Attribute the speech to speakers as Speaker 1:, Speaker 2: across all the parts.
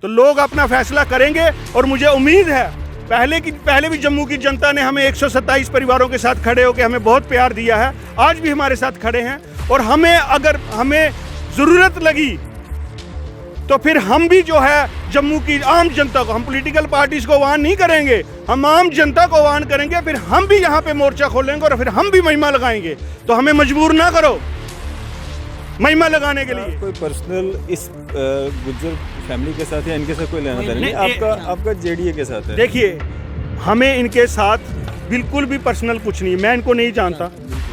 Speaker 1: तो लोग अपना फैसला करेंगे और मुझे उम्मीद है पहले भी जम्मू की जनता ने हमें 127 परिवारों के साथ खड़े होकर हमें बहुत प्यार दिया है, आज भी हमारे साथ खड़े हैं। और अगर हमें ज़रूरत लगी तो फिर हम भी जो है जम्मू की आम जनता को, हम पॉलिटिकल पार्टीज को आह्वान नहीं करेंगे, हम आम जनता को आह्वान करेंगे, फिर हम भी यहाँ पे मोर्चा खोलेंगे और फिर हम भी महिमा लगाएंगे। तो हमें मजबूर ना करो महिमा लगाने के लिए।
Speaker 2: कोई पर्सनल इस गुज्जर फैमिली के साथ या इनके साथ कोई लेना देना नहीं, आपका जेडीए के साथ है?
Speaker 1: देखिए, हमें इनके साथ बिल्कुल भी पर्सनल कुछ नहीं, मैं इनको नहीं जानता।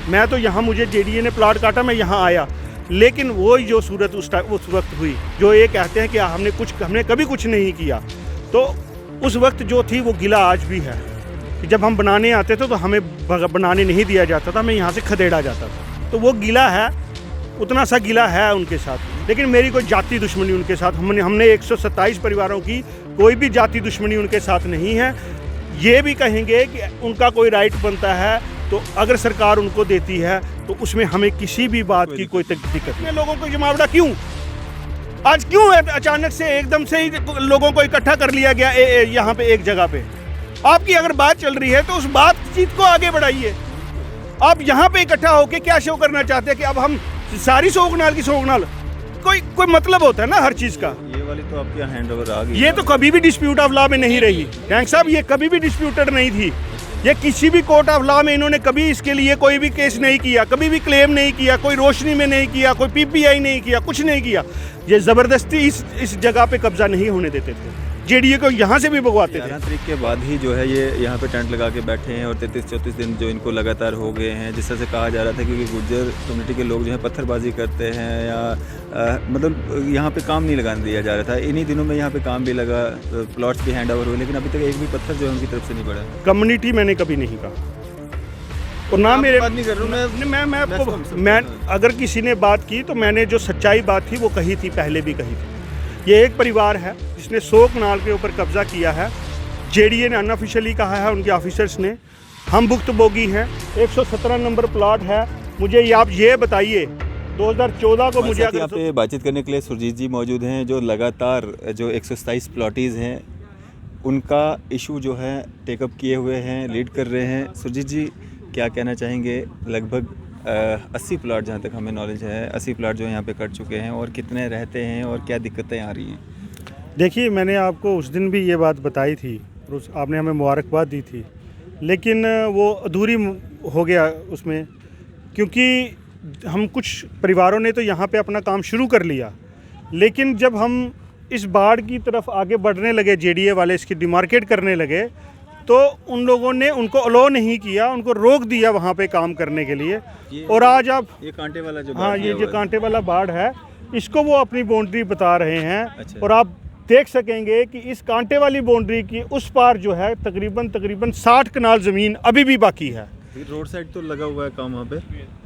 Speaker 1: मैं तो यहाँ, मुझे जेडीए ने प्लाट काटा, मैं यहाँ आया, लेकिन वो जो सूरत उस वक्त हुई, जो ये कहते हैं कि हमने कभी कुछ नहीं किया, तो उस वक्त जो थी वो गिला आज भी है कि जब हम बनाने आते थे तो हमें बनाने नहीं दिया जाता था, हमें यहाँ से खदेड़ा जाता था। तो वो गिला है, उतना सा गिला है उनके साथ। लेकिन मेरी कोई जाति दुश्मनी उनके साथ, हमने 127 परिवारों की कोई भी जाति दुश्मनी उनके साथ नहीं है। ये भी कहेंगे कि उनका कोई राइट बनता है तो अगर सरकार उनको देती है तो उसमें हमें किसी भी बात की कोई दिक्कत नहीं। लोगों को जमावड़ा क्यों आज क्यों अचानक से एकदम से ही लोगों को इकट्ठा कर लिया गया यहाँ पे एक जगह पे? आपकी अगर बात चल रही है तो उस बातचीत को आगे बढ़ाइए। आप यहाँ पे इकट्ठा होके क्या शो करना चाहते हैं कि अब हम सारी सोगनाल की सोगनाल, कोई मतलब होता है ना हर चीज का।
Speaker 2: ये वाली तो आपके हैंड ओवर आ गई,
Speaker 1: ये तो कभी भी डिस्प्यूट ऑफ लॉ में नहीं रही टैंक साहब, ये कभी भी डिस्प्यूटेड नहीं थी। ये किसी भी कोर्ट ऑफ लॉ में इन्होंने कभी इसके लिए कोई भी केस नहीं किया, कभी भी क्लेम नहीं किया, कोई रोशनी में नहीं किया, कोई पीपीआई नहीं किया, कुछ नहीं किया। ये जबरदस्ती इस जगह पे कब्जा नहीं होने देते थे, जेडीए को यहाँ से भी भगवाते थे।
Speaker 2: 11 तारीख के बाद ही जो है ये यहाँ पे टेंट लगा के बैठे हैं और 33-34 दिन जो इनको लगातार हो गए हैं, जिस तरह से कहा जा रहा था क्योंकि गुर्जर कम्युनिटी के लोग जो है पत्थरबाजी करते हैं या मतलब यहाँ पे काम नहीं लगाने दिया जा रहा था। इन्हीं दिनों में यहाँ पे काम भी लगा, प्लॉट्स भी हैंड ओवर हुए, लेकिन अभी तक एक भी पत्थर जो है उनकी तरफ से नहीं बढ़ा।
Speaker 1: कम्युनिटी मैंने कभी नहीं कहा और ना मेरे
Speaker 2: बात नहीं कर रहा हूँ
Speaker 1: मैं अगर किसी ने बात की तो मैंने जो सच्चाई बात थी वो कही थी, पहले भी कही थी। ये एक परिवार है जिसने 100 कनाल के ऊपर कब्जा किया है। जेडीए ने अनऑफिशियली कहा है, उनके ऑफिसर्स ने, हम भुक्तभोगी हैं। 117 नंबर प्लॉट है। मुझे आप ये बताइए 2014 को मुझे
Speaker 2: यहाँ पे बातचीत करने के लिए सुरजीत जी मौजूद हैं, जो लगातार जो 127 प्लॉटीज़ हैं उनका इशू जो है टेकअप किए हुए हैं, लीड कर रहे हैं। सुरजीत जी क्या कहना चाहेंगे? लगभग 80 प्लाट, जहाँ तक हमें नॉलेज है, 80 प्लाट जो यहाँ पे कट चुके हैं, और कितने रहते हैं और क्या दिक्कतें आ रही हैं?
Speaker 1: देखिए, मैंने आपको उस दिन भी ये बात बताई थी और आपने हमें मुबारकबाद दी थी, लेकिन वो अधूरी हो गया उसमें, क्योंकि हम कुछ परिवारों ने तो यहाँ पे अपना काम शुरू कर लिया, लेकिन जब हम इस बाढ़ की तरफ आगे बढ़ने लगे, जेडीए वाले इसकी डिमार्केट करने लगे, तो उन लोगों ने उनको अलो नहीं किया, उनको रोक दिया वहाँ पे काम करने के लिए। और आज आप
Speaker 2: ये कांटे वाला जो
Speaker 1: हाँ, ये जो कांटे वाला बाढ़ है, इसको वो अपनी बाउंड्री बता रहे हैं।
Speaker 2: अच्छा।
Speaker 1: और आप देख सकेंगे कि इस कांटे वाली बाउंड्री की उस पार जो है तकरीबन 60 कनाल ज़मीन अभी भी बाकी है।
Speaker 2: रोड साइड तो लगा हुआ है काम वहाँ पे,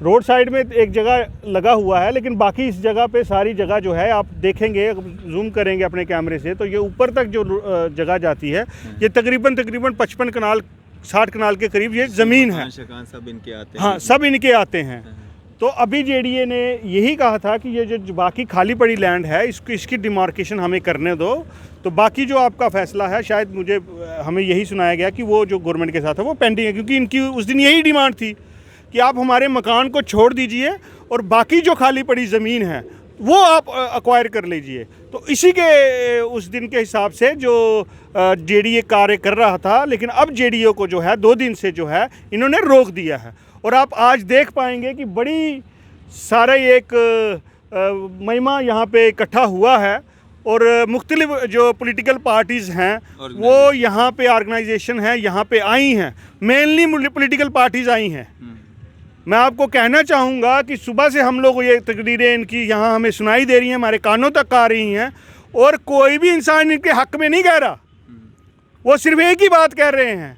Speaker 1: रोड साइड में एक जगह लगा हुआ है, लेकिन बाकी इस जगह पे सारी जगह जो है, आप देखेंगे, जूम करेंगे अपने कैमरे से, तो ये ऊपर तक जो जगह जाती है, ये तकरीबन 55 कनाल 60 कनाल के करीब ये ज़मीन है।
Speaker 2: सब इनके आते हैं।
Speaker 1: हाँ, सब इनके आते हैं। तो अभी जेडीए ने यही कहा था कि ये जो बाकी खाली पड़ी लैंड है, इसकी डिमार्केशन हमें करने दो, तो बाकी जो आपका फैसला है, शायद हमें यही सुनाया गया कि वो जो गवर्नमेंट के साथ है वो पेंडिंग है, क्योंकि इनकी उस दिन यही डिमांड थी कि आप हमारे मकान को छोड़ दीजिए और बाकी जो खाली पड़ी ज़मीन है वो आप अक्वायर कर लीजिए। तो इसी के उस दिन के हिसाब से जो जेडीए कार्य कर रहा था, लेकिन अब जेडीए को जो है 2 दिन से जो है इन्होंने रोक दिया है। और आप आज देख पाएंगे कि बड़ी सारा एक महिमा यहाँ पे इकट्ठा हुआ है और मुख्तलिफ जो पॉलिटिकल पार्टीज़ हैं वो यहाँ पे ऑर्गेनाइजेशन है, यहाँ पे आई हैं, मेनली पॉलिटिकल पार्टीज़ आई हैं। मैं आपको कहना चाहूँगा कि सुबह से हम लोग ये तकरीरें इनकी यहाँ हमें सुनाई दे रही हैं, हमारे कानों तक आ रही हैं, और कोई भी इंसान इनके हक़ में नहीं कह रहा। वो सिर्फ एक ही बात कह रहे हैं,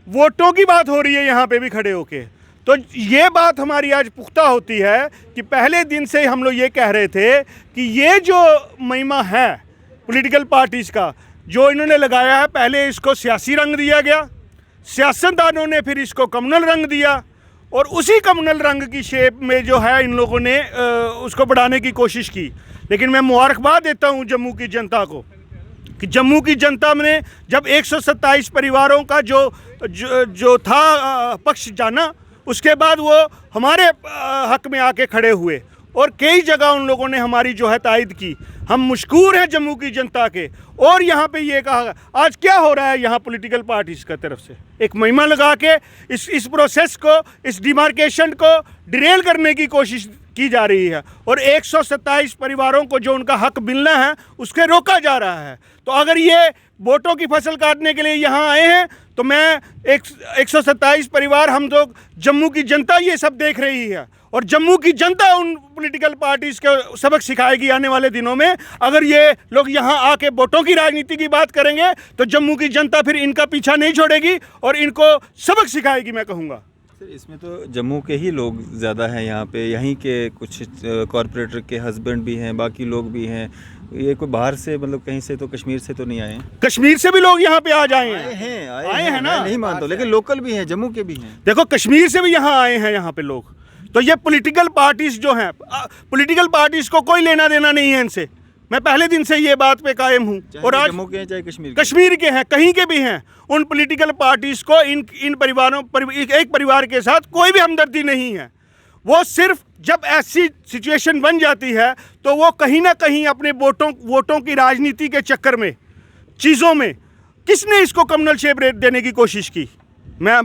Speaker 1: वोटों की बात हो रही है यहाँ पे भी खड़े होके। तो ये बात हमारी आज पुख्ता होती है कि पहले दिन से हम लोग ये कह रहे थे कि ये जो महिमा है पॉलिटिकल पार्टीज़ का जो इन्होंने लगाया है, पहले इसको सियासी रंग दिया गया, सियासतदानों ने फिर इसको कम्युनल रंग दिया, और उसी कम्युनल रंग की शेप में जो है इन लोगों ने उसको बढ़ाने की कोशिश की। लेकिन मैं मुबारकबाद देता हूँ जम्मू की जनता को कि जम्मू की जनता ने जब 127 परिवारों का जो था पक्ष जाना, उसके बाद वो हमारे हक में आके खड़े हुए और कई जगह उन लोगों ने हमारी जो है तायद की। हम मशकूर हैं जम्मू की जनता के। और यहाँ पे ये कहा, आज क्या हो रहा है यहाँ पॉलिटिकल पार्टीज़ का तरफ से एक महिमा लगा के इस प्रोसेस को, इस डिमार्केशन को डिरेल करने की कोशिश की जा रही है और 127 परिवारों को जो उनका हक मिलना है उसके रोका जा रहा है। तो अगर ये वोटों की फसल काटने के लिए यहाँ आए हैं तो मैं 127 परिवार, हम लोग जम्मू की जनता ये सब देख रही है और जम्मू की जनता उन पॉलिटिकल पार्टीज़ को सबक सिखाएगी आने वाले दिनों में। अगर ये लोग यहाँ आके वोटों की राजनीति की बात करेंगे तो जम्मू की जनता फिर इनका पीछा नहीं छोड़ेगी और इनको सबक सिखाएगी, मैं कहूँगा।
Speaker 2: इसमें तो जम्मू के ही लोग ज़्यादा हैं यहाँ पे, यहीं के कुछ कॉरपोरेटर के हस्बैंड भी हैं, बाकी लोग भी हैं। ये कोई बाहर से, मतलब कहीं से तो कश्मीर से तो नहीं आए हैं?
Speaker 1: कश्मीर से भी लोग यहाँ पे आ जाए हैं,
Speaker 2: आए हैं ना, नहीं मानता, लेकिन लोकल भी हैं, जम्मू के भी हैं।
Speaker 1: देखो कश्मीर से भी यहाँ आए हैं यहाँ पे लोग। तो ये पॉलिटिकल पार्टीज जो हैं, पॉलिटिकल पार्टीज को कोई लेना देना नहीं है इनसे। मैं पहले दिन से ये बात पे कायम हूँ। और आज
Speaker 2: जम्मू के हैं चाहे
Speaker 1: कश्मीर के हैं, कहीं के भी हैं, उन पॉलिटिकल पार्टीज को इन परिवारों एक परिवार के साथ कोई भी हमदर्दी नहीं है। वो सिर्फ जब ऐसी सिचुएशन बन जाती है तो वो कहीं ना कहीं अपने वोटों की राजनीति के चक्कर में, चीज़ों में, किसने इसको कम्युनल शेप देने की कोशिश की? मैं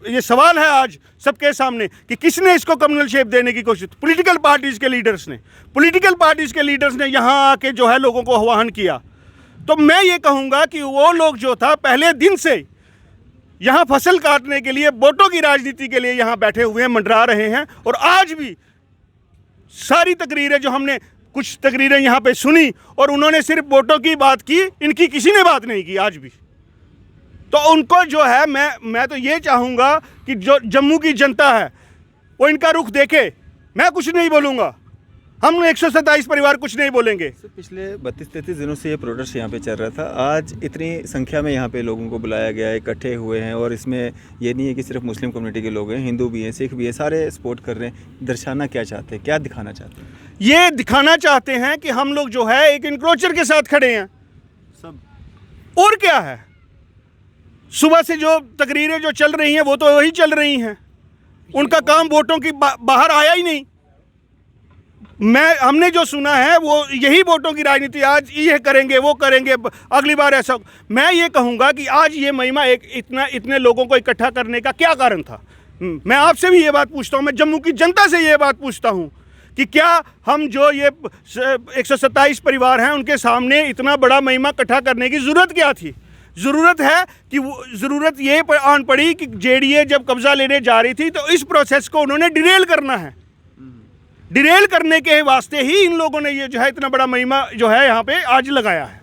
Speaker 1: ये सवाल है आज सबके सामने कि किसने इसको कम्युनल शेप देने की कोशिश? पॉलिटिकल पार्टीज़ के लीडर्स ने। पॉलिटिकल पार्टीज़ के लीडर्स ने यहाँ आके जो है लोगों को आह्वान किया। तो मैं ये कहूँगा कि वो लोग जो था पहले दिन से यहाँ फसल काटने के लिए, वोटों की राजनीति के लिए यहाँ बैठे हुए हैं, मंडरा रहे हैं। और आज भी सारी तकरीरें जो हमने कुछ तकरीरें यहाँ पे सुनी और उन्होंने सिर्फ वोटों की बात की, इनकी किसी ने बात नहीं की आज भी। तो उनको जो है मैं तो ये चाहूँगा कि जो जम्मू की जनता है वो इनका रुख देखे। मैं कुछ नहीं बोलूँगा, हम 127 परिवार कुछ नहीं बोलेंगे।
Speaker 2: पिछले 32-33 दिनों से ये प्रोटेस्ट यहाँ पे चल रहा था। आज इतनी संख्या में यहाँ पे लोगों को बुलाया गया है, इकट्ठे हुए हैं, और इसमें ये नहीं है कि सिर्फ मुस्लिम कम्युनिटी के लोग हैं, हिंदू भी हैं, सिख भी हैं, सारे सपोर्ट कर रहे हैं। दर्शाना क्या चाहते हैं, क्या दिखाना चाहते हैं?
Speaker 1: ये दिखाना चाहते हैं कि हम लोग जो है एक इंक्रोचर के साथ खड़े हैं
Speaker 2: सब।
Speaker 1: और क्या है? सुबह से जो तकरीरें जो चल रही हैं वो तो वही चल रही हैं। उनका काम वोटों की बाहर आया ही नहीं। हमने जो सुना है वो यही वोटों की राजनीति, आज ये करेंगे वो करेंगे, अगली बार ऐसा। मैं ये कहूँगा कि आज ये महिमा इतने लोगों को इकट्ठा करने का क्या कारण था? मैं आपसे भी ये बात पूछता हूँ, मैं जम्मू की जनता से ये बात पूछता हूँ कि क्या हम जो ये 127 परिवार हैं उनके सामने इतना बड़ा महिमा इकट्ठा करने की ज़रूरत क्या थी? ज़रूरत है कि ज़रूरत ये आन पड़ी कि जेडीए जब कब्ज़ा लेने जा रही थी तो इस प्रोसेस को उन्होंने डिरेल करना है। डिरेल करने के वास्ते ही इन लोगों ने ये जो है इतना बड़ा महिमा जो है यहाँ पे आज लगाया है।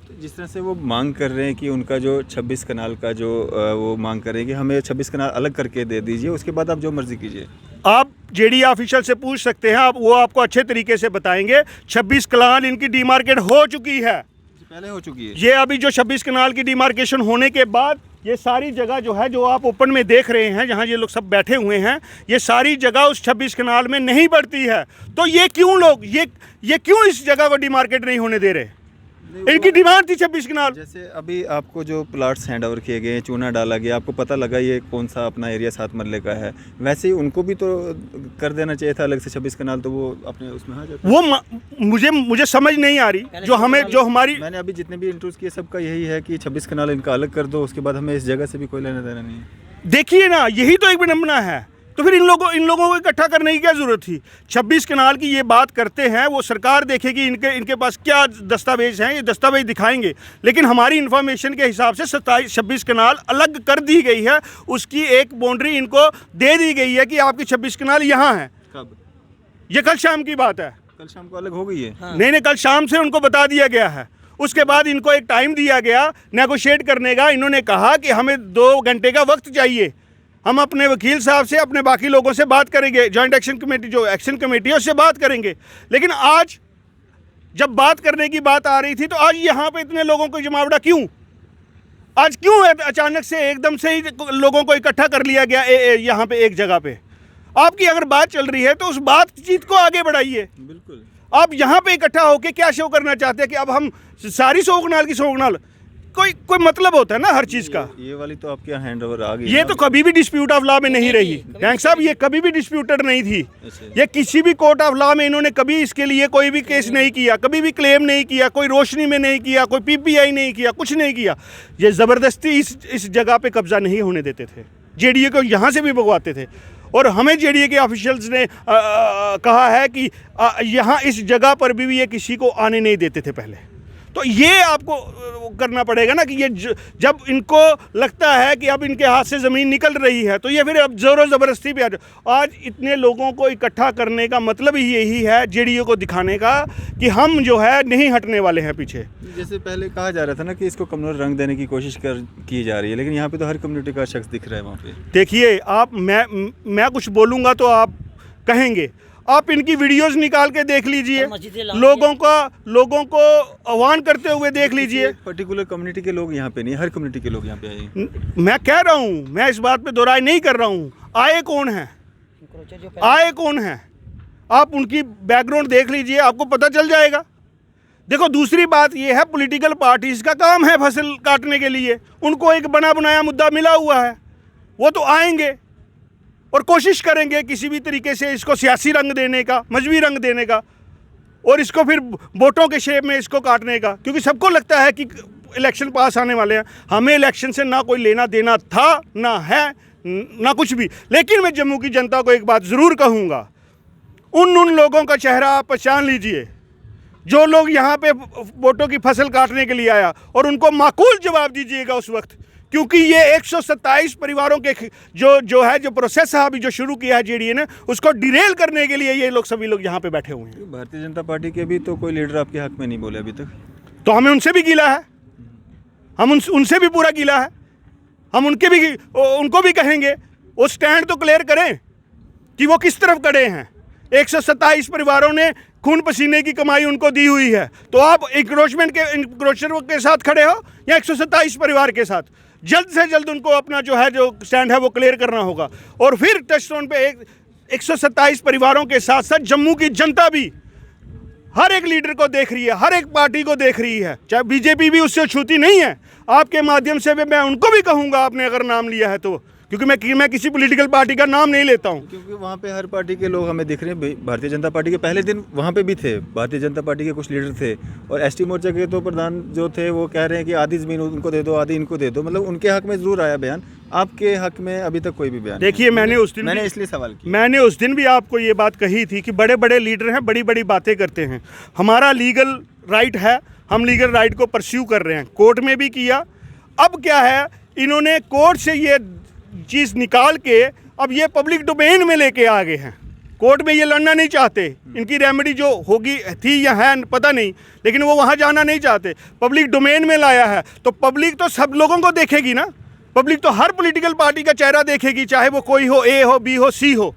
Speaker 2: तो जिस तरह से वो मांग कर रहे हैं कि उनका जो 26 कनाल का जो वो मांग कर रहे हैं कि हमें 26 कनाल अलग करके दे दीजिए, उसके बाद आप जो मर्जी कीजिए।
Speaker 1: आप जेडीए ऑफिशियल से पूछ सकते हैं, वो आपको अच्छे तरीके से बताएंगे। 26 कनाल इनकी डिमार्केट हो चुकी है,
Speaker 2: पहले हो चुकी है।
Speaker 1: ये अभी जो 26 कनाल की डिमार्केशन होने के बाद ये सारी जगह जो है, जो आप ओपन में देख रहे हैं, जहाँ ये लोग सब बैठे हुए हैं, ये सारी जगह उस 26 कनाल में नहीं पड़ती है। तो ये क्यों लोग ये क्यों इस जगह को डिमार्केट नहीं होने दे रहे? इनकी डिमांड थी 26 कनाल।
Speaker 2: जैसे अभी आपको जो प्लाट्स हैंड ओवर किए गए, चूना डाला गया, आपको पता लगा ये कौन सा अपना एरिया 7 मरले का है, वैसे ही उनको भी तो कर देना चाहिए था अलग से 26 कनाल, तो वो अपने उसमें आ जाता।
Speaker 1: वो मुझे समझ नहीं आ रही। जो हमारी
Speaker 2: मैंने अभी जितने भी इंटरव्यूज किए सबका यही है कि 26 कनाल इनका अलग कर दो, उसके बाद हमें इस जगह से भी कोई लेना देना नहीं है।
Speaker 1: देखिए ना, यही तो एक विडंबना है। तो फिर इन लोगों को इकट्ठा करने की क्या जरूरत थी? 26 कनाल की ये बात करते हैं, वो सरकार देखेगी इनके पास क्या दस्तावेज हैं, ये दस्तावेज दिखाएंगे। लेकिन हमारी इंफॉर्मेशन के हिसाब से 26 कनाल अलग कर दी गई है, उसकी एक बाउंड्री इनको दे दी गई है कि आपकी 26 कनाल यहाँ है।
Speaker 2: कब?
Speaker 1: ये कल शाम की बात है।
Speaker 2: कल शाम को अलग हो गई है?
Speaker 1: हाँ। नहीं, कल शाम से उनको बता दिया गया है। उसके बाद इनको एक टाइम दिया गया नेगोशिएट करने का। इन्होंने कहा कि हमें 2 घंटे का वक्त चाहिए, हम अपने वकील साहब से, अपने बाकी लोगों से बात करेंगे, जॉइंट एक्शन कमेटी जो एक्शन कमेटी है उससे बात करेंगे। लेकिन आज जब बात करने की बात आ रही थी तो आज यहाँ पे इतने लोगों को जमावड़ा क्यों? आज क्यों अचानक से एकदम से ही लोगों को इकट्ठा कर लिया गया यहाँ पे एक जगह पे? आपकी अगर बात चल रही है तो उस बातचीत को आगे बढ़ाइए।
Speaker 2: बिल्कुल।
Speaker 1: आप यहाँ पे इकट्ठा होके क्या शो करना चाहते हैं कि अब हम सारी 100 कनाल की 100 कनाल, कोई मतलब होता है ना हर चीज़ का।
Speaker 2: ये वाली तो आपके यहाँ हैंड ओवर आ गई,
Speaker 1: ये तो कभी भी डिस्प्यूट ऑफ लॉ में नहीं रही बैंक साहब, ये कभी भी डिस्प्यूटेड नहीं थी। ये किसी भी कोर्ट ऑफ लॉ में इन्होंने कभी इसके लिए कोई भी केस नहीं किया, कभी भी क्लेम नहीं किया, कोई रोशनी में नहीं किया, कोई पीपीआई नहीं किया, कुछ नहीं किया। ये ज़बरदस्ती इस जगह पे कब्जा नहीं होने देते थे, जेडीए को यहाँ से भी भगवाते थे। और हमें जेडीए के ऑफिशियल्स ने कहा है कि यहाँ इस जगह पर भी ये किसी को आने नहीं देते थे पहले। तो ये आपको करना पड़ेगा ना कि ये जब इनको लगता है कि अब इनके हाथ से ज़मीन निकल रही है तो ये फिर अब ज़ोर ज़बरदस्ती पे आज इतने लोगों को इकट्ठा करने का मतलब ही यही है, जेडीए को दिखाने का कि हम जो है नहीं हटने वाले हैं पीछे।
Speaker 2: जैसे पहले कहा जा रहा था ना कि इसको कम्युनल रंग देने की कोशिश की जा रही है, लेकिन यहाँ पे तो हर कम्युनिटी का शख्स दिख रहा है वहाँ पे।
Speaker 1: देखिए आप, मैं कुछ बोलूँगा तो आप कहेंगे, आप इनकी वीडियोस निकाल के देख लीजिए, लोगों को आह्वान करते हुए देख लीजिए।
Speaker 2: पर्टिकुलर कम्युनिटी के लोग यहाँ पे नहीं, हर कम्युनिटी के लोग यहाँ पे आए।
Speaker 1: मैं कह रहा हूँ, मैं इस बात पे दोहराई नहीं कर रहा हूँ। आए कौन है, आए कौन है, आप उनकी बैकग्राउंड देख लीजिए, आपको पता चल जाएगा। देखो दूसरी बात ये है, पॉलिटिकल पार्टीज का काम है फसल काटने के लिए, उनको एक बना बनाया मुद्दा मिला हुआ है, वो तो आएंगे और कोशिश करेंगे किसी भी तरीके से इसको सियासी रंग देने का, मजहबी रंग देने का, और इसको फिर वोटों के शेप में इसको काटने का, क्योंकि सबको लगता है कि इलेक्शन पास आने वाले हैं। हमें इलेक्शन से ना कोई लेना देना था, ना है, ना कुछ भी। लेकिन मैं जम्मू की जनता को एक बात ज़रूर कहूँगा, उन लोगों का चेहरा आप पहचान लीजिए जो लोग यहाँ पे वोटों की फसल काटने के लिए आया, और उनको माकूल जवाब दीजिएगा उस वक्त, क्योंकि ये 127 परिवारों के जो प्रोसेस है अभी जो शुरू किया है जेडीए ने, उसको डिरेल करने के लिए ये लोग सभी लोग यहाँ पे बैठे हुए हैं।
Speaker 2: भारतीय जनता पार्टी के भी तो कोई लीडर आपके हक में नहीं बोले अभी तक,
Speaker 1: तो हमें उनसे भी गिला है, हम उनसे भी पूरा गिला है, हम उनको भी कहेंगे वो स्टैंड तो क्लियर करें कि वो किस तरफ खड़े हैं। 127 परिवारों ने खून पसीने की कमाई उनको दी हुई है, तो आप इंक्रोचर के साथ खड़े हो या 127 परिवार के साथ? जल्द से जल्द उनको अपना जो स्टैंड है वो क्लियर करना होगा। और फिर टचस्टोन पे 127 परिवारों के साथ साथ जम्मू की जनता भी हर एक लीडर को देख रही है, हर एक पार्टी को देख रही है, चाहे बीजेपी भी उससे छूती नहीं है। आपके माध्यम से भी मैं उनको भी कहूँगा, आपने अगर नाम लिया है तो, क्योंकि मैं किसी पॉलिटिकल पार्टी का नाम नहीं लेता हूँ,
Speaker 2: क्योंकि वहाँ पे हर पार्टी के लोग हमें दिख रहे हैं। भारतीय जनता पार्टी के पहले दिन वहाँ पे भी थे, भारतीय जनता पार्टी के कुछ लीडर थे, और एसटी मोर्चा के तो प्रधान जो थे वो कह रहे हैं कि आधी ज़मीन उनको दे दो, आधी इनको दे दो, मतलब उनके हक में ज़रूर आया बयान। आपके हक में अभी तक कोई भी बयान?
Speaker 1: देखिए मैंने
Speaker 2: इसलिए सवाल किया,
Speaker 1: मैंने उस दिन भी आपको ये बात कही थी कि बड़े बड़े लीडर हैं, बड़ी बड़ी बातें करते हैं। हमारा लीगल राइट है, हम लीगल राइट को परस्यू कर रहे हैं, कोर्ट में भी किया। अब क्या है, इन्होंने कोर्ट से ये चीज़ निकाल के अब ये पब्लिक डोमेन में लेके आ गए हैं। कोर्ट में ये लड़ना नहीं चाहते, इनकी रेमेडी जो होगी थी या है पता नहीं, लेकिन वो वहाँ जाना नहीं चाहते, पब्लिक डोमेन में लाया है। तो पब्लिक तो सब लोगों को देखेगी ना, पब्लिक तो हर पॉलिटिकल पार्टी का चेहरा देखेगी, चाहे वो कोई हो, ए हो, बी हो, सी हो।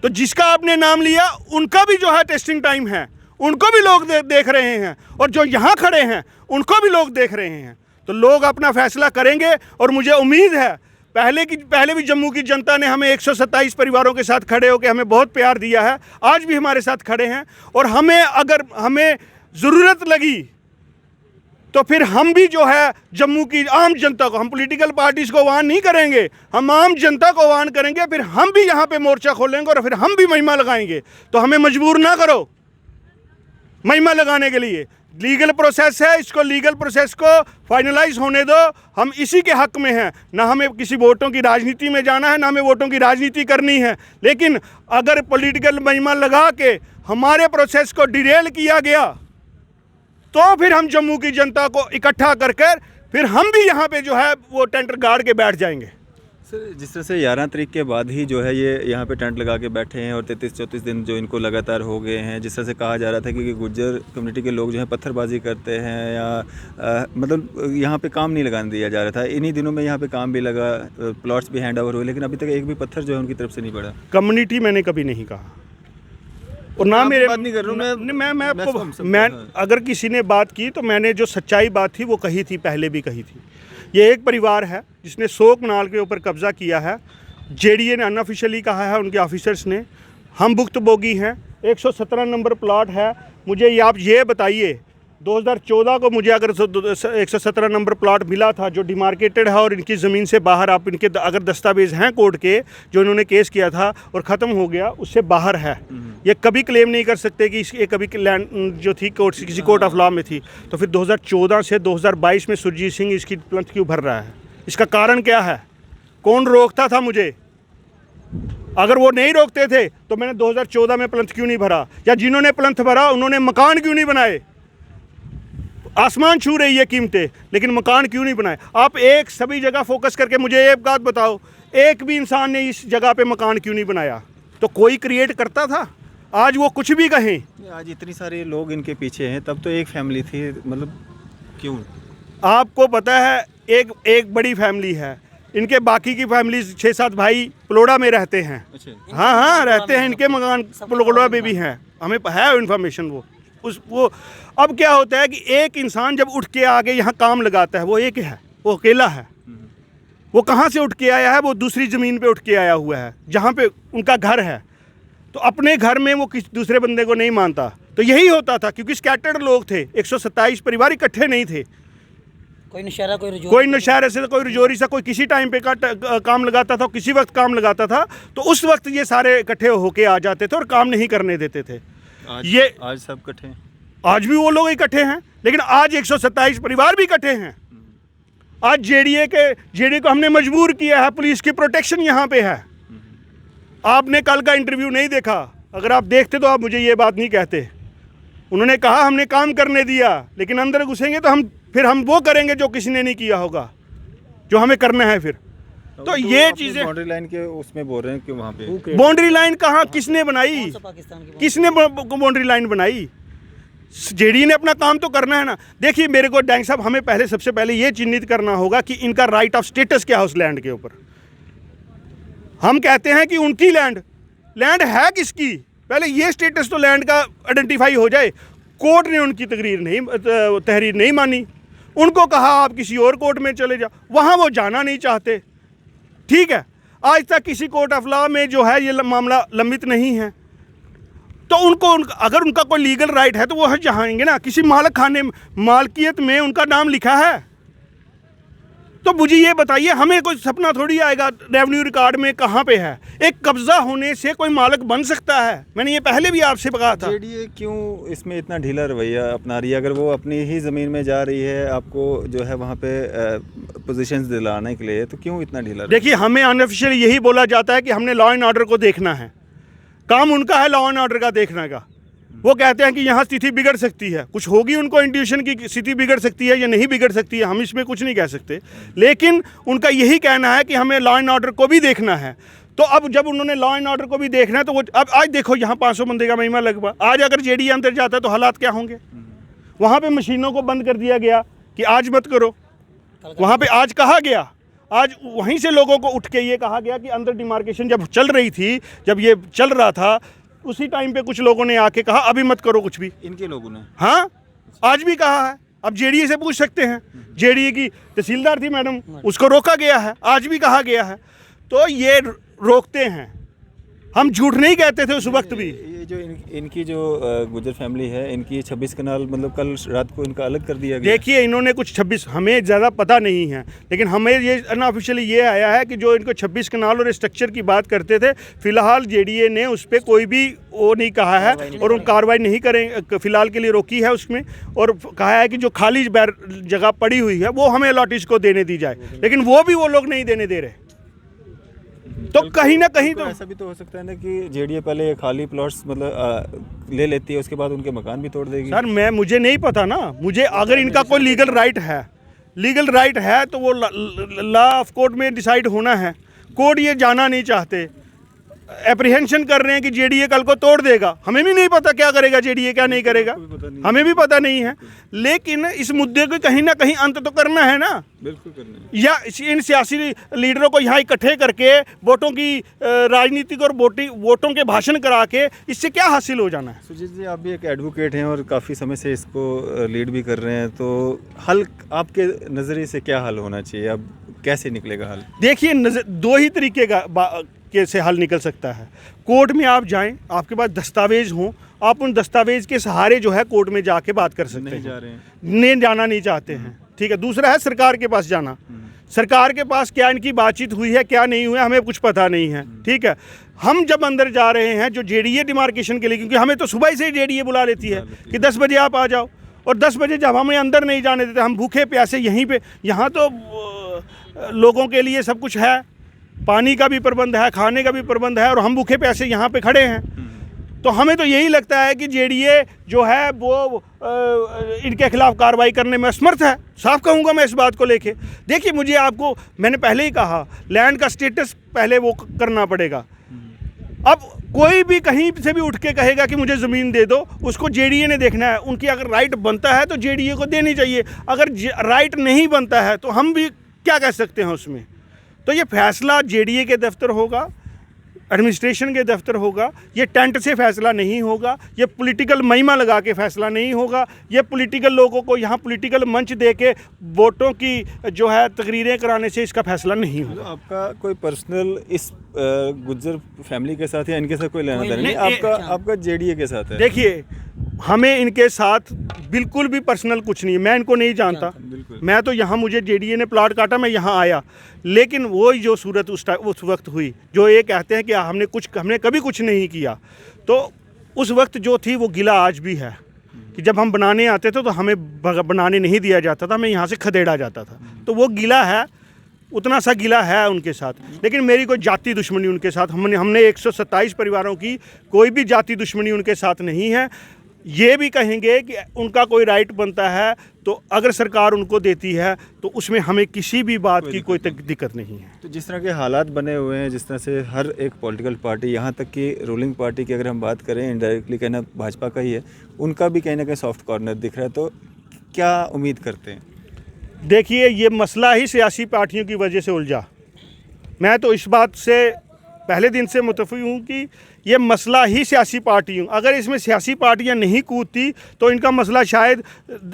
Speaker 1: तो जिसका आपने नाम लिया उनका भी जो है टेस्टिंग टाइम है, उनको भी लोग देख रहे हैं, और जो यहाँ खड़े हैं उनको भी लोग देख रहे हैं। तो लोग अपना फैसला करेंगे, और मुझे उम्मीद है पहले भी जम्मू की जनता ने हमें 127 परिवारों के साथ खड़े होकर हमें बहुत प्यार दिया है, आज भी हमारे साथ खड़े हैं। और अगर हमें ज़रूरत लगी तो फिर हम भी जो है जम्मू की आम जनता को, हम पॉलिटिकल पार्टीज़ को आह्वान नहीं करेंगे, हम आम जनता को आह्वान करेंगे, फिर हम भी यहाँ पे मोर्चा खोलेंगे और फिर हम भी महिमा लगाएंगे। तो हमें मजबूर ना करो महिमा लगाने के लिए। लीगल प्रोसेस है, इसको लीगल प्रोसेस को फाइनलाइज होने दो, हम इसी के हक में हैं। ना हमें किसी वोटों की राजनीति में जाना है, ना हमें वोटों की राजनीति करनी है। लेकिन अगर पॉलिटिकल महिमा लगा के हमारे प्रोसेस को डिरेल किया गया तो फिर हम जम्मू की जनता को इकट्ठा कर फिर हम भी यहाँ पे जो है वो टेंट गाड़ के बैठ जाएंगे।
Speaker 2: सर, जिस तरह से 11 तारीख के बाद ही जो है ये यहाँ पे टेंट लगा के बैठे हैं, और 33-34 दिन जो इनको लगातार हो गए हैं, जिस तरह से कहा जा रहा था कि गुज्जर कम्युनिटी के लोग जो हैं पत्थरबाजी करते हैं या मतलब यहाँ पे काम नहीं लगाने दिया जा रहा था। इन्हीं दिनों में यहाँ पे काम भी लगा, प्लॉट्स भी हैंड ओवर हुए, लेकिन अभी तक एक भी पत्थर जो है उनकी तरफ से नहीं पड़ा।
Speaker 1: कम्युनिटी मैंने कभी नहीं कहा, और ना मेरे
Speaker 2: बात नहीं कर रहा हूँ
Speaker 1: मैं आपको, मैं अगर किसी ने बात की तो मैंने जो सच्चाई बात थी वो कही थी, पहले भी कही थी। ये एक परिवार है जिसने 100 कनाल के ऊपर कब्ज़ा किया है। जेडीए ने अनऑफिशियली कहा है, उनके ऑफिसर्स ने, हम भुक्तभोगी हैं। 117 नंबर प्लॉट है, मुझे ये आप ये बताइए 2014 को मुझे अगर 117 नंबर प्लॉट मिला था जो डिमार्केटेड है और इनकी ज़मीन से बाहर, आप इनके अगर दस्तावेज़ हैं कोर्ट के जो इन्होंने केस किया था और ख़त्म हो गया, उससे बाहर है, ये कभी क्लेम नहीं कर सकते कि ये कभी लैंड जो थी कोर्ट किसी कोर्ट ऑफ लॉ में थी। तो फिर 2014 से 2022 में सुरजीत सिंह इसकी प्लंथ क्यों भर रहा है? इसका कारण क्या है? कौन रोकता था मुझे? अगर वो नहीं रोकते थे तो मैंने 2014 में प्लंथ क्यों नहीं भरा? या जिन्होंने प्लंथ भरा उन्होंने मकान क्यों नहीं बनाए? आसमान छू रही है कीमतें, लेकिन मकान क्यों नहीं बनाए? आप एक सभी जगह फोकस करके मुझे एक बात बताओ, एक भी इंसान ने इस जगह पे मकान क्यों नहीं बनाया? तो कोई क्रिएट करता था? आज वो कुछ भी कहें,
Speaker 2: आज इतनी सारे लोग इनके पीछे हैं, तब तो एक फैमिली थी, मतलब क्यों?
Speaker 1: आपको पता है एक बड़ी फैमिली है, इनके बाकी की फैमिली 6-7 भाई पलोड़ा में रहते हैं।
Speaker 2: अच्छा।
Speaker 1: हाँ रहते हैं, इनके मकान पलोड़ा में भी हैं, हमें है इन्फॉर्मेशन वो। अब क्या होता है कि एक इंसान जब उठ के आगे यहाँ काम लगाता है, वो एक है, वो अकेला है। वो कहाँ से उठ के आया है? वो दूसरी ज़मीन पे उठ के आया हुआ है जहाँ पे उनका घर है। तो अपने घर में वो किसी दूसरे बंदे को नहीं मानता। तो यही होता था, क्योंकि स्कैटर्ड लोग थे, 127 परिवार इकट्ठे नहीं थे।
Speaker 3: कोई नौशहरा से
Speaker 1: कोई रजौरी से, कोई किसी टाइम पे काम लगाता था, किसी वक्त काम लगाता था, तो उस वक्त ये सारे इकट्ठे होके आ जाते थे और काम नहीं करने देते थे।
Speaker 2: आज सब इकट्ठे हैं,
Speaker 1: आज भी वो लोग इकट्ठे हैं, लेकिन आज 127 परिवार भी इकट्ठे हैं। आज जेडीए को हमने मजबूर किया है, पुलिस की प्रोटेक्शन यहाँ पे है। आपने कल का इंटरव्यू नहीं देखा, अगर आप देखते तो आप मुझे ये बात नहीं कहते। उन्होंने कहा हमने काम करने दिया, लेकिन अंदर घुसेंगे तो फिर हम वो करेंगे जो किसी ने नहीं किया होगा, जो हमें करना है फिर। तो ये चीज़ें
Speaker 2: बाउंड्री लाइन के उसमें बोल रहे हैं कि वहाँ पे
Speaker 1: बाउंड्री लाइन कहाँ, किसने बनाई? किसने बाउंड्री लाइन बनाई? जेडीए ने अपना काम तो करना है ना। देखिए मेरे को डैंग साहब, हमें सबसे पहले ये चिन्हित करना होगा कि इनका राइट ऑफ स्टेटस क्या है उस लैंड के ऊपर। हम कहते हैं कि उनकी लैंड है किसकी? पहले ये स्टेटस तो लैंड का आइडेंटिफाई हो जाए। कोर्ट ने उनकी तहरीर नहीं मानी, उनको कहा आप किसी और कोर्ट में चले जाओ, वहाँ वो जाना नहीं चाहते। ठीक है, आज तक किसी कोर्ट ऑफ लॉ में जो है ये मामला लंबित नहीं है। तो अगर उनका कोई लीगल राइट है तो वो जाएंगे ना। किसी मालकियत में उनका नाम लिखा है, तो मुझे ये बताइए, हमें कोई सपना थोड़ी आएगा रेवेन्यू रिकॉर्ड में कहाँ पे है। एक कब्जा होने से कोई मालिक बन सकता है, मैंने ये पहले भी आपसे कहा था।
Speaker 2: जेडीए क्यों इसमें इतना ढीला रवैया अपना रही है? अगर वो अपनी ही ज़मीन में जा रही है आपको जो है वहाँ पे पोजीशंस दिलाने के लिए, तो क्यों इतना ढीला?
Speaker 1: देखिए हमें अनऑफिशियली यही बोला जाता है कि हमने लॉ एंड ऑर्डर को देखना है, काम उनका है लॉ एंड ऑर्डर का देखने का। वो कहते हैं कि यहाँ स्थिति बिगड़ सकती है, कुछ होगी उनको इंट्यूशन की स्थिति बिगड़ सकती है या नहीं बिगड़ सकती है, हम इसमें कुछ नहीं कह सकते, लेकिन उनका यही कहना है कि हमें लॉ एंड ऑर्डर को भी देखना है। तो अब जब उन्होंने लॉ एंड ऑर्डर को भी देखना है तो वो अब आज देखो यहाँ 500 बंदे का महिमा लगभग, आज अगर जेडीए अंदर जाता है तो हालात क्या होंगे? वहाँ पे मशीनों को बंद कर दिया गया कि आज मत करो, वहाँ पे आज कहा गया, आज वहीं से लोगों को उठ के ये कहा गया कि अंदर डिमार्केशन जब चल रही थी, जब ये चल रहा था, उसी टाइम पे कुछ लोगों ने आके कहा अभी मत करो कुछ भी।
Speaker 2: इनके लोगों ने
Speaker 1: हाँ आज भी कहा है, अब जेडीए से पूछ सकते हैं, जेडीए की तहसीलदार थी मैडम, उसको रोका गया है, आज भी कहा गया है। तो ये रोकते हैं, हम झूठ नहीं कहते थे उस वक्त भी।
Speaker 2: ये जो इनकी जो गुजर फैमिली है, इनकी 26 कनाल मतलब कल रात को इनका अलग कर दिया गया।
Speaker 1: देखिए इन्होंने कुछ 26, हमें ज़्यादा पता नहीं है, लेकिन हमें ये अनऑफिशियली ये आया है कि जो इनको 26 कनाल और स्ट्रक्चर की बात करते थे, फिलहाल जेडीए ने उस पर कोई भी वो नहीं कहा है और उन कार्रवाई नहीं करें, फिलहाल के लिए रोकी है उसमें, और कहा है कि जो खाली जगह पड़ी हुई है वो हमें अलॉटिस को देने दी जाए, लेकिन वो भी वो लोग नहीं देने दे रहे। तो कहीं ना कहीं तो
Speaker 2: ऐसा भी तो हो सकता है ना कि जेडीए पहले खाली प्लॉट्स मतलब ले लेती है, उसके बाद उनके मकान भी तोड़ देगी।
Speaker 1: सर मुझे नहीं पता ना, मुझे अगर इनका कोई लीगल राइट है तो वो लॉ ऑफ कोर्ट में डिसाइड होना है। कोर्ट ये जाना नहीं चाहते, एप्रीहेंशन कर रहे हैं कि जेडीए कल को तोड़ देगा। हमें भी नहीं पता क्या करेगा जेडीए, क्या नहीं करेगा, हमें भी पता नहीं है, लेकिन इस मुद्दे को कहीं ना कहीं अंत तो करना है ना।
Speaker 2: बिल्कुल करना है।
Speaker 1: या इन सियासी लीडरों को यहाँ इकट्ठे करके वोटों की राजनीतिक और वोटों के भाषण करा के इससे क्या हासिल हो जाना है?
Speaker 2: सुजीत जी, आप भी एक एडवोकेट हैं और काफ़ी समय से इसको लीड भी कर रहे हैं, तो हल आपके नज़रिए से क्या हल होना चाहिए? अब कैसे निकलेगा हल?
Speaker 1: देखिए दो ही तरीके का से हल निकल सकता है। कोर्ट में आप जाएं, आपके पास दस्तावेज हों, आप उन दस्तावेज के सहारे जो है कोर्ट में जाके बात कर सकते
Speaker 2: नहीं जा
Speaker 1: हैं,
Speaker 2: रहे हैं।
Speaker 1: नहीं जाना नहीं चाहते हैं, ठीक है। दूसरा है सरकार के पास जाना, सरकार के पास क्या इनकी बातचीत हुई है क्या नहीं हुई है हमें कुछ पता नहीं है, ठीक है। हम जब अंदर जा रहे हैं जो जेडीए डिमार्केशन के लिए, क्योंकि हमें तो सुबह से ही जेडीए बुला लेती है कि 10 बजे आप आ जाओ, और 10 बजे जब हमें अंदर नहीं जाने देते, हम भूखे प्यासे यहीं पे, यहाँ तो लोगों के लिए सब कुछ है, पानी का भी प्रबंध है, खाने का भी प्रबंध है, और हम भूखे प्यासे यहाँ पे खड़े हैं। तो हमें तो यही लगता है कि जेडीए जो है वो इनके खिलाफ कार्रवाई करने में असमर्थ है। साफ कहूँगा मैं इस बात को लेके। देखिए मुझे आपको मैंने पहले ही कहा, लैंड का स्टेटस पहले वो करना पड़ेगा। अब कोई भी कहीं से भी उठ के कहेगा कि मुझे ज़मीन दे दो, उसको जेडीए ने देखना है। उनकी अगर राइट बनता है तो जेडीए को देनी चाहिए, अगर राइट नहीं बनता है तो हम भी क्या कह सकते हैं उसमें। तो ये फैसला जेडीए के दफ्तर होगा, एडमिनिस्ट्रेशन के दफ्तर होगा, ये टेंट से फैसला नहीं होगा, ये पॉलिटिकल महिमा लगा के फैसला नहीं होगा, ये पॉलिटिकल लोगों को यहाँ पॉलिटिकल मंच दे के वोटों की जो है तकरीरें कराने से इसका फैसला नहीं होगा।
Speaker 2: तो आपका कोई पर्सनल इस गुज्जर फैमिली के साथ या इनके साथ कोई लेना देना नहीं,
Speaker 1: नहीं,
Speaker 2: आपका जेडीए के साथ है।
Speaker 1: देखिए हमें इनके साथ बिल्कुल भी पर्सनल कुछ नहीं है, मैं इनको नहीं जानता। मैं तो यहाँ मुझे जेडीए ने प्लॉट काटा, मैं यहाँ आया, लेकिन वो जो सूरत उस वक्त हुई, जो ये कहते हैं कि हमने कभी कुछ नहीं किया, तो उस वक्त जो थी वो गिला आज भी है कि जब हम बनाने आते थे तो हमें बनाने नहीं दिया जाता था, हमें यहाँ से खदेड़ा जाता था। तो वो गिला है, उतना सा गिला है उनके साथ। लेकिन मेरी कोई जाति दुश्मनी उनके साथ, हमने 127 परिवारों की कोई भी जाति दुश्मनी उनके साथ नहीं है। ये भी कहेंगे कि उनका कोई राइट बनता है तो अगर सरकार उनको देती है तो उसमें हमें किसी भी बात की कोई दिक्कत नहीं है।
Speaker 2: तो जिस तरह के हालात बने हुए हैं, जिस तरह से हर एक पॉलिटिकल पार्टी, यहाँ तक कि रूलिंग पार्टी की अगर हम बात करें, इनडायरेक्टली कहना भाजपा का ही है, उनका भी कहीं ना कहीं सॉफ्ट कॉर्नर दिख रहा है, तो क्या उम्मीद करते हैं?
Speaker 1: देखिए ये मसला ही सियासी पार्टियों की वजह से उलझा। मैं तो इस बात से पहले दिन से मुतफ़िक़ हूँ कि ये मसला ही सियासी पार्टियों, अगर इसमें सियासी पार्टियां नहीं कूदती तो इनका मसला शायद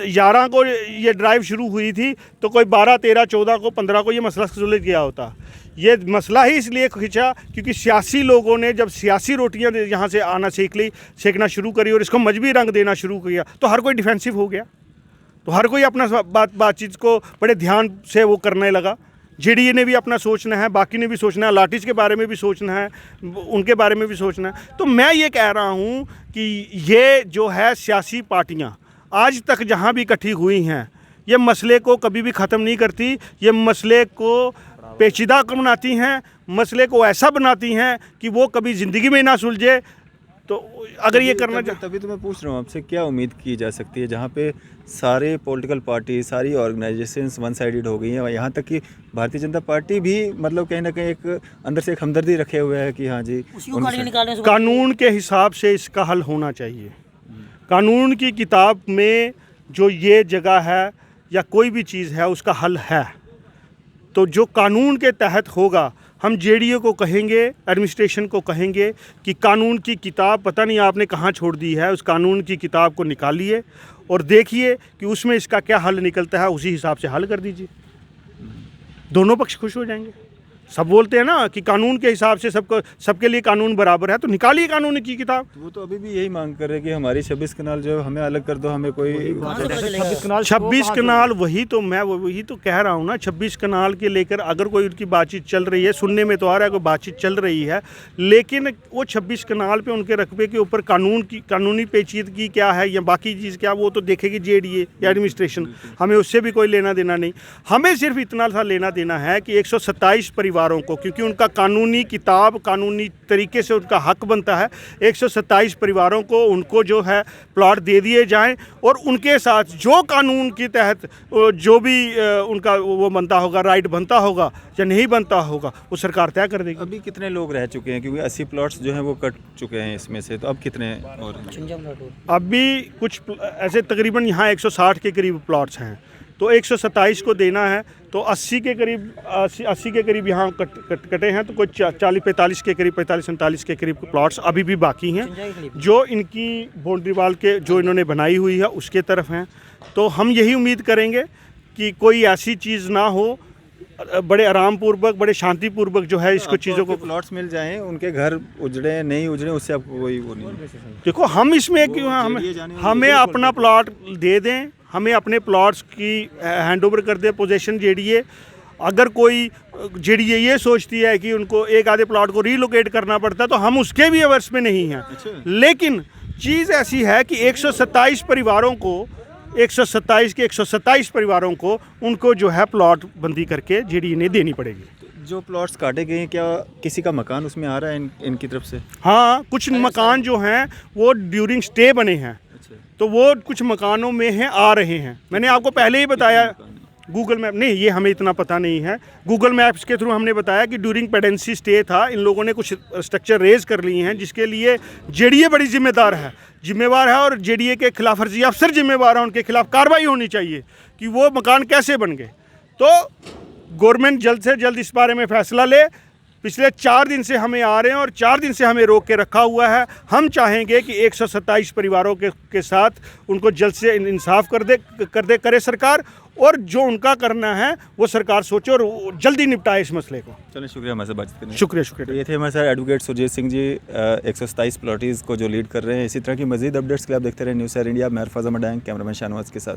Speaker 1: 11 को ये ड्राइव शुरू हुई थी तो कोई 12, 13, 14 को, 15 को ये मसला सुलझ गया होता। ये मसला ही इसलिए खिंचा क्योंकि सियासी लोगों ने जब सियासी रोटियां यहाँ से आना सेकना शुरू करी और इसको मजहबी रंग देना शुरू किया तो हर कोई डिफेंसिव हो गया, तो हर कोई अपना बातचीत को बड़े ध्यान से वो करने लगा। जेडीए ने भी अपना सोचना है, बाकी ने भी सोचना है, लाठीज के बारे में भी सोचना है, उनके बारे में भी सोचना है। तो मैं ये कह रहा हूँ कि ये जो है सियासी पार्टियाँ आज तक जहाँ भी इकट्ठी हुई हैं, ये मसले को कभी भी ख़त्म नहीं करती, ये मसले को पेचीदा बनाती हैं, मसले को ऐसा बनाती हैं कि वो कभी ज़िंदगी में ना सुलझे। तो अगर ये करना
Speaker 2: तभी तो मैं पूछ रहा हूँ आपसे, क्या उम्मीद की जा सकती है जहाँ पे सारे पॉलिटिकल पार्टी, सारी ऑर्गेनाइजेशंस वन साइडेड हो गई हैं, यहाँ तक कि भारतीय जनता पार्टी भी मतलब कहीं ना कहीं एक अंदर से एक हमदर्दी रखे हुए है कि हाँ जी
Speaker 1: कानून के हिसाब से इसका हल होना चाहिए। कानून की किताब में जो ये जगह है या कोई भी चीज़ है उसका हल है, तो जो कानून के तहत होगा हम जेडीए को कहेंगे, एडमिनिस्ट्रेशन को कहेंगे कि कानून की किताब पता नहीं आपने कहाँ छोड़ दी है, उस कानून की किताब को निकालिए और देखिए कि उसमें इसका क्या हल निकलता है, उसी हिसाब से हल कर दीजिए। दोनों पक्ष खुश हो जाएंगे। सब बोलते हैं ना कि कानून के हिसाब से सबके लिए कानून बराबर है, तो निकालिए कानून की किताब।
Speaker 2: वो तो अभी भी यही मांग कर रहे हैं कि हमारी 26 कनाल जो हमें अलग कर दो, हमें कोई
Speaker 1: 26 कनाल वही तो मैं वही तो कह रहा हूँ ना, 26 कनाल के लेकर अगर कोई उनकी बातचीत चल रही है, सुनने में तो आ रहा है कोई बातचीत चल रही है, लेकिन वो 26 कनाल पे उनके रकबे के ऊपर कानूनी पेचीदगी क्या है या बाकी चीज़ क्या, वो तो देखेगी जेडीए या एडमिनिस्ट्रेशन। हमें उससे भी कोई लेना देना नहीं, हमें सिर्फ इतना सा लेना देना है कि 127 परिवारों को, क्योंकि उनका कानूनी किताब कानूनी तरीके से उनका हक बनता है, 127 परिवारों को उनको जो है प्लॉट दे दिए जाएं और उनके साथ जो कानून के तहत जो भी उनका वो बनता होगा, राइट बनता होगा या नहीं बनता होगा, वो सरकार तय कर देगी।
Speaker 2: अभी कितने लोग रह चुके हैं, क्योंकि 80 प्लॉट्स जो हैं वो कट चुके हैं इसमें से, तो अब कितने और हैं?
Speaker 1: अभी कुछ ऐसे तकरीबन यहाँ 160 के करीब प्लॉट्स हैं, तो 127 को देना है, तो 80 के करीब यहाँ कटे हैं, तो कोई 40-45 के करीब 45-47 के करीब प्लॉट्स अभी भी बाकी हैं जो इनकी बाउंड्री वाल के जो इन्होंने बनाई हुई है उसके तरफ हैं। तो हम यही उम्मीद करेंगे कि कोई ऐसी चीज़ ना हो, बड़े आराम पूर्वक, बड़े शांतिपूर्वक जो है इसको चीज़ों को।
Speaker 2: प्लॉट्स मिल जाएं, उनके घर उजड़े नहीं उजड़े, उससे आपको कोई वो नहीं।
Speaker 1: देखो हम इसमें क्यों, हमें अपना प्लॉट दे दें, हमें अपने प्लॉट्स की हैंड ओवर कर दे पोजीशन जेडीए। अगर कोई जेडीए ये सोचती है कि उनको एक आधे प्लॉट को रीलोकेट करना पड़ता है तो हम उसके भी अवर्स में नहीं हैं। लेकिन चीज़ ऐसी है कि 127 परिवारों को, 127 के 127 परिवारों को उनको जो है प्लॉट बंदी करके जेडीए ने देनी पड़ेगी।
Speaker 2: जो प्लॉट्स काटे गए हैं, क्या किसी का मकान उसमें आ रहा है इनकी तरफ से?
Speaker 1: हाँ, कुछ मकान जो हैं वो ड्यूरिंग स्टे बने हैं, तो वो कुछ मकानों में हैं, आ रहे हैं। मैंने आपको पहले ही बताया, गूगल मैप नहीं, ये हमें इतना पता नहीं है, गूगल मैप्स के थ्रू हमने बताया कि ड्यूरिंग पेडेंसी स्टे था, इन लोगों ने कुछ स्ट्रक्चर रेज कर लिए हैं, जिसके लिए जेडीए बड़ी जिम्मेवार है और जेडीए के खिलाफ फर्जी अफसर जिम्मेवार है, उनके खिलाफ कार्रवाई होनी चाहिए कि वो मकान कैसे बन गए। तो गवर्नमेंट जल्द से जल्द इस बारे में फैसला ले। पिछले 4 दिन से हमें आ रहे हैं और 4 दिन से हमें रोक के रखा हुआ है। हम चाहेंगे कि 127 परिवारों के साथ उनको जल्द से इंसाफ करे सरकार, और जो उनका करना है वो सरकार सोचे और जल्दी निपटाए इस मसले को।
Speaker 2: चलिए, शुक्रिया हमारे साथ बातचीत करने।
Speaker 1: शुक्रिया।
Speaker 2: तो ये थे हमारे साथ एडवोकेट सुरजीत सिंह जी, 127 प्लॉटीज़ को जो लीड कर रहे हैं। इसी तरह की मजीद अपडेट्स के लिए आप देखते रहे न्यूज़ इंडिया। मैं अरफाज़ मडांग, कैमरामैन शाहनवाज के साथ।